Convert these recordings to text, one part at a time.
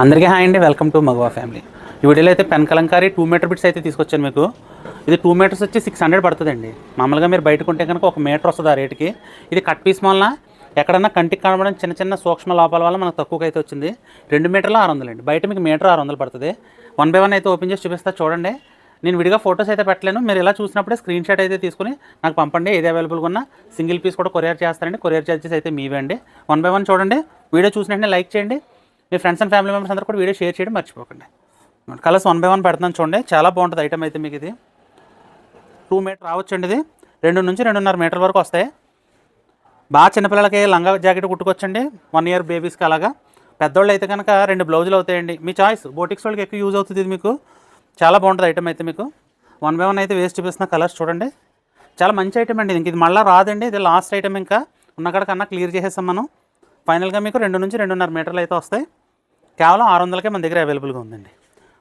అందరికీ హాయ్ అండి, welcome to మగవా family. ఈ వీడియోలో అయితే పెన్ కలంకారీ 2 మీటర్ బిట్స్ అయితే తీసుకొచ్చాను మీకు. ఇది 2 మీటర్స్ వచ్చి 600 పడుతుందండి. మామూలుగా మీరు బయట కొంటే కనుక 1 మీటర్ వస్తుంది ఆ రేటుకి. ఇది కట్ పీస్ వలన ఎక్కడన్నా కంటికి కనబడిన చిన్న చిన్న సూక్ష్మ లోపాల వల్ల మనకు తక్కువకి అయితే వచ్చింది. 2 మీటర్లు 600 అండి. బయట మీకు మీటర్ 600 పడుతుంది. 1 బై 1 అయితే ఓపెన్ చేసి చూపిస్తా చూడండి. నేను విడిగా ఫొటోస్ అయితే పెట్టలేను, మీరు ఇలా చూసినప్పుడే స్క్రీన్ షాట్ అయితే తీసుకుని నాకు పంపండి. ఏది అవైలబుల్గా ఉన్న సింగిల్ పీస్ కూడా కొరియర్ చేస్తారండి. కొరియర్ ఛార్జెస్ అయితే మీవే అండి. 1 బై 1 చూడండి. వీడియో చూసినట్టు లైక్ చేయండి. మీ ఫ్రెండ్స్ అండ్ ఫ్యామిలీ మెంబర్స్ అందరూ కూడా వీడియో షేర్ చేయడం మర్చిపోకండి. కలర్స్ 1 బై 1 పెడుతున్నాను చూడండి. చాలా బాగుంటుంది ఐటమ్ అయితే మీకు. ఇది 2 మీటర్ రావచ్చండి. ఇది 2 నుంచి 2.5 మీటర్ల వరకు వస్తాయి. బాగా చిన్నపిల్లలకి లంగా జాకెట్ కుట్టుకోవచ్చండి, 1 ఇయర్ బేబీస్కి. అలాగా పెద్దవాళ్ళు అయితే కనుక 2 బ్లౌజులు అవుతాయండి. మీ చాయిస్. బోటిక్స్ వాళ్ళకి ఎక్కువ యూజ్ అవుతుంది ఇది మీకు. చాలా బాగుంటుంది ఐటమ్ అయితే మీకు. 1 బై 1 అయితే వేస్ట్ చూపిస్తున్న కలర్స్ చూడండి. చాలా మంచి ఐటమ్ అండి. ఇంక ఇది మళ్ళీ రాదండి. ఇది లాస్ట్ ఐటమ్. ఇంకా ఉన్నక్కడ కన్నా క్లియర్ చేసేస్తాం మనం. ఫైనల్గా మీకు 2 నుంచి 2.5 మీటర్లు అయితే వస్తాయి. కేవలం 600కే మన దగ్గర అవైలబుల్గా ఉందండి.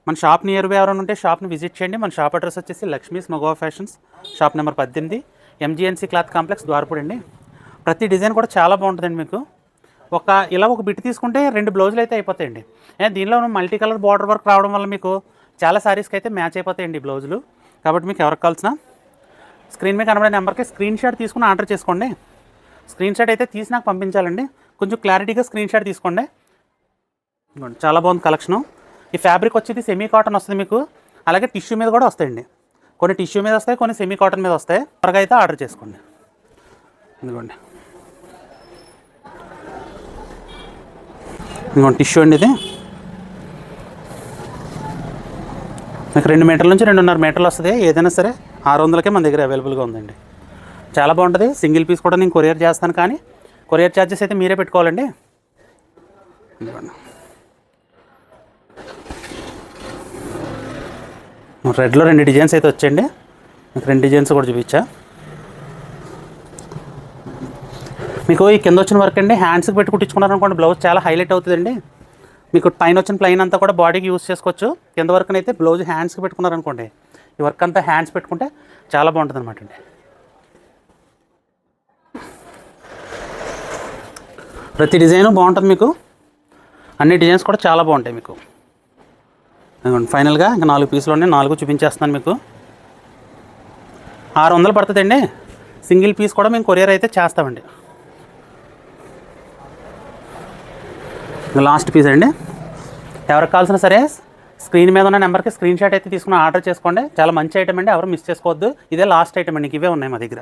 మన షాప్ నియర్ బై ఎవరైనా ఉంటే షాప్ని విజిట్ చేయండి. మన షాప్ అడ్రస్ వచ్చేసి లక్ష్మీస్ మగవా fashions, shop number 18, MGNC cloth complex, Dwarapudi అండి. ప్రతి డిజైన్ కూడా చాలా బాగుంటుందండి మీకు. ఇలా ఒక బిట్ తీసుకుంటే 2 బ్లౌజులు అయితే అయిపోతాయండి. దీనిలో మల్టీ కలర్ బార్డర్ వర్క్ రావడం వల్ల మీకు చాలా శారీస్కి అయితే మ్యాచ్ అయిపోతాయండి బ్లౌజులు. కాబట్టి మీకు ఎవరికి కావాల్సిన స్క్రీన్ మీద కనబడే నెంబర్కి స్క్రీన్ షాట్ తీసుకుని ఆర్డర్ చేసుకోండి. స్క్రీన్ షాట్ అయితే తీసి నాకు పంపించాలండి. కొంచెం క్లారిటీగా స్క్రీన్ షాట్ తీసుకోండి. చాలా బాగుంది కలెక్షను. ఈ ఫ్యాబ్రిక్ వచ్చేది సెమీ కాటన్ వస్తుంది మీకు. అలాగే టిష్యూ మీద కూడా వస్తాయండి. కొన్ని టిష్యూ మీద వస్తాయి, కొన్ని సెమీ కాటన్ మీద వస్తాయి. త్వరగా అయితే ఆర్డర్ చేసుకోండి. ఇదిగోండి టిష్యూ అండి. ఇది మీకు 2 మీటర్ల నుంచి 2.5 మీటర్లు వస్తుంది. ఏదైనా సరే 600కే మన దగ్గర అవైలబుల్గా ఉందండి. చాలా బాగుంటుంది. సింగిల్ పీస్ కూడా నేను కొరియర్ చేస్తాను, కానీ కొరియర్ ఛార్జెస్ అయితే మీరే పెట్టుకోవాలండి. రెడ్లో 2 డిజైన్స్ అయితే వచ్చాయండి. మీకు 2 డిజైన్స్ కూడా చూపించా. మీకు ఈ కింద వచ్చిన వర్క్ అండి హ్యాండ్స్కి పెట్టి కుట్టించుకున్నారనుకోండి బ్లౌజ్ చాలా హైలైట్ అవుతుందండి. మీకు పైన వచ్చిన ప్లెయిన్ అంతా కూడా బాడీకి యూజ్ చేసుకోవచ్చు. కింద వర్క్ అయితే బ్లౌజ్ హ్యాండ్స్కి పెట్టుకున్నారనుకోండి, ఈ వర్క్ అంతా హ్యాండ్స్ పెట్టుకుంటే చాలా బాగుంటుంది అనమాట అండి. ప్రతి డిజైను బాగుంటుంది మీకు. అన్ని డిజైన్స్ కూడా చాలా బాగుంటాయి మీకు. ఫైనల్గా ఇంకా 4 పీసులు 4 చూపించేస్తున్నాను మీకు. 600 పడుతుందండి. సింగిల్ పీస్ కూడా మేము కొరియర్ అయితే చేస్తామండి. లాస్ట్ పీస్ అండి. ఎవరికి కావాల్సిన సరే స్క్రీన్ మీద ఉన్న నెంబర్కి స్క్రీన్ షాట్ అయితే తీసుకుని ఆర్డర్ చేసుకోండి. చాలా మంచి ఐటమ్ అండి, ఎవరు మిస్ చేసుకోవద్దు. ఇదే లాస్ట్ ఐటమ్ అండి. ఇవే ఉన్నాయి మా దగ్గర.